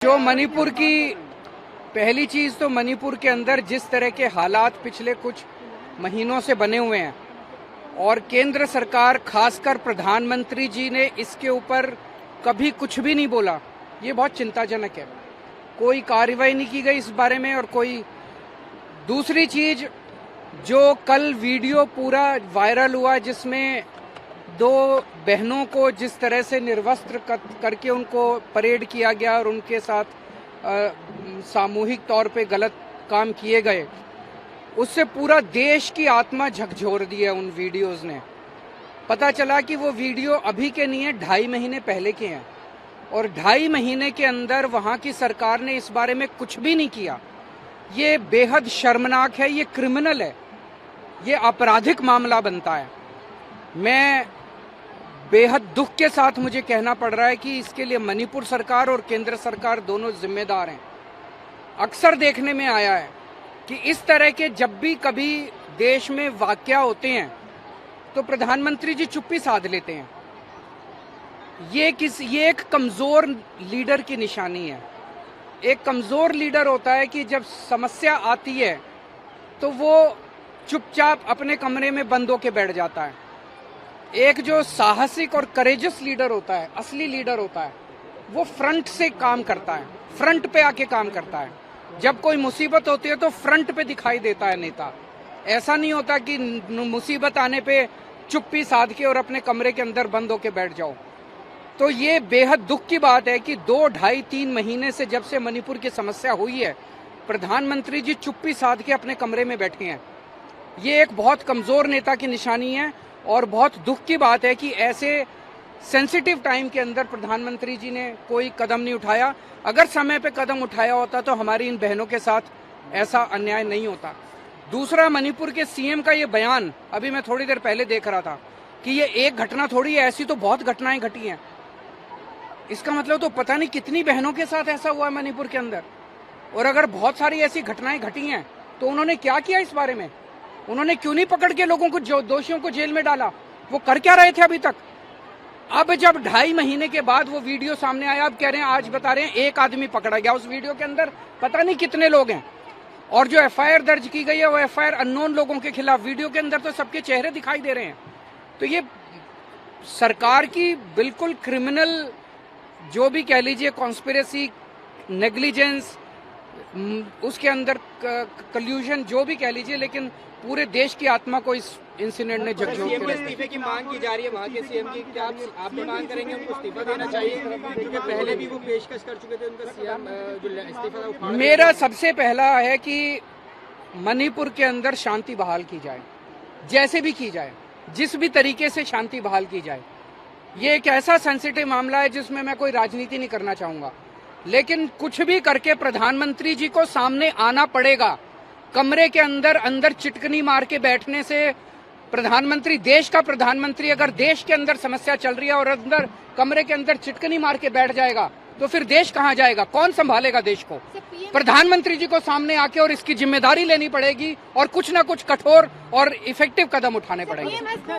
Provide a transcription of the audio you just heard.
जो मणिपुर की पहली चीज तो मणिपुर के अंदर जिस तरह के हालात पिछले कुछ महीनों से बने हुए हैं और केंद्र सरकार खासकर प्रधानमंत्री जी ने इसके ऊपर कभी कुछ भी नहीं बोला, ये बहुत चिंताजनक है। कोई कार्रवाई नहीं की गई इस बारे में। और कोई दूसरी चीज, जो कल वीडियो पूरा वायरल हुआ जिसमें दो बहनों को जिस तरह से निर्वस्त्र करके उनको परेड किया गया और उनके साथ सामूहिक तौर पे गलत काम किए गए, उससे पूरा देश की आत्मा झकझोर दी है उन वीडियोस ने। पता चला कि वो वीडियो अभी के नहीं है, 2.5 महीने पहले के हैं और 2.5 महीने के अंदर वहां की सरकार ने इस बारे में कुछ भी नहीं किया। ये बेहद शर्मनाक है, ये क्रिमिनल है, ये आपराधिक मामला बनता है। मैं बेहद दुख के साथ मुझे कहना पड़ रहा है कि इसके लिए मणिपुर सरकार और केंद्र सरकार दोनों जिम्मेदार हैं। अक्सर देखने में आया है कि इस तरह के जब भी कभी देश में वाकया होते हैं तो प्रधानमंत्री जी चुप्पी साध लेते हैं। ये एक कमजोर लीडर की निशानी है। एक कमजोर लीडर होता है कि जब समस्या आती है तो वो चुपचाप अपने कमरे में बंद होके बैठ जाता है। एक जो साहसिक और करेजस लीडर होता है, असली लीडर होता है, वो फ्रंट से काम करता है, फ्रंट पे आके काम करता है। जब कोई मुसीबत होती है तो फ्रंट पे दिखाई देता है नेता। ऐसा नहीं होता कि मुसीबत आने पे चुप्पी साध के और अपने कमरे के अंदर बंद होके बैठ जाओ। तो ये बेहद दुख की बात है कि 2, 2.5, 3 महीने से जब से मणिपुर की समस्या हुई है, प्रधानमंत्री जी चुप्पी साध के अपने कमरे में बैठे हैं। ये एक बहुत कमजोर नेता की निशानी है और बहुत दुख की बात है कि ऐसे सेंसिटिव टाइम के अंदर प्रधानमंत्री जी ने कोई कदम नहीं उठाया। अगर समय पे कदम उठाया होता तो हमारी इन बहनों के साथ ऐसा अन्याय नहीं होता। दूसरा, मणिपुर के सीएम का ये बयान अभी मैं थोड़ी देर पहले देख रहा था कि ये एक घटना थोड़ी है, ऐसी तो बहुत घटनाएं घटी हैं। इसका मतलब तो पता नहीं कितनी बहनों के साथ ऐसा हुआ है मणिपुर के अंदर। और अगर बहुत सारी ऐसी घटनाएं घटी हैं तो उन्होंने क्या किया इस बारे में? उन्होंने क्यों नहीं पकड़ के लोगों को, जो दोषियों को जेल में डाला? वो कर क्या रहे थे अभी तक? अब जब 2.5 महीने के बाद वो वीडियो सामने आया, अब कह रहे हैं, आज बता रहे हैं एक आदमी पकड़ा गया। उस वीडियो के अंदर पता नहीं कितने लोग हैं। और जो एफआईआर दर्ज की गई है वो एफआईआर अननोन लोगों के खिलाफ। वीडियो के अंदर तो सबके चेहरे दिखाई दे रहे हैं। तो ये सरकार की बिल्कुल क्रिमिनल, जो भी कह लीजिए, कॉन्स्पिरेसी, नेग्लिजेंस, उसके अंदर कल्यूजन, जो भी कह लीजिए, लेकिन पूरे देश की आत्मा को इस इंसिडेंट ने झकझोर के रखा। इस्तीफे की मांग की जा रही है वहाँ के सीएम की, क्या आप भी मांग करेंगे उनको इस्तीफा देना चाहिए? क्योंकि पहले भी वो पेशकश कर चुके थे, उनका सीएम जो इस्तीफा। मेरा सबसे पहला है कि मणिपुर के अंदर शांति बहाल की जाए, जैसे भी की जाए, जिस भी तरीके से शांति बहाल की जाए। ये एक ऐसा सेंसिटिव मामला है जिसमें मैं कोई राजनीति नहीं करना चाहूंगा, लेकिन कुछ भी करके प्रधानमंत्री जी को सामने आना पड़ेगा। कमरे के अंदर चिटकनी मार के बैठने से प्रधानमंत्री, देश का प्रधानमंत्री, अगर देश के अंदर समस्या चल रही है और अंदर कमरे के अंदर चिटकनी मार के बैठ जाएगा तो फिर देश कहां जाएगा? कौन संभालेगा देश को? प्रधानमंत्री जी को सामने आके और इसकी जिम्मेदारी लेनी पड़ेगी और कुछ ना कुछ कठोर और इफेक्टिव कदम उठाने पड़ेंगे।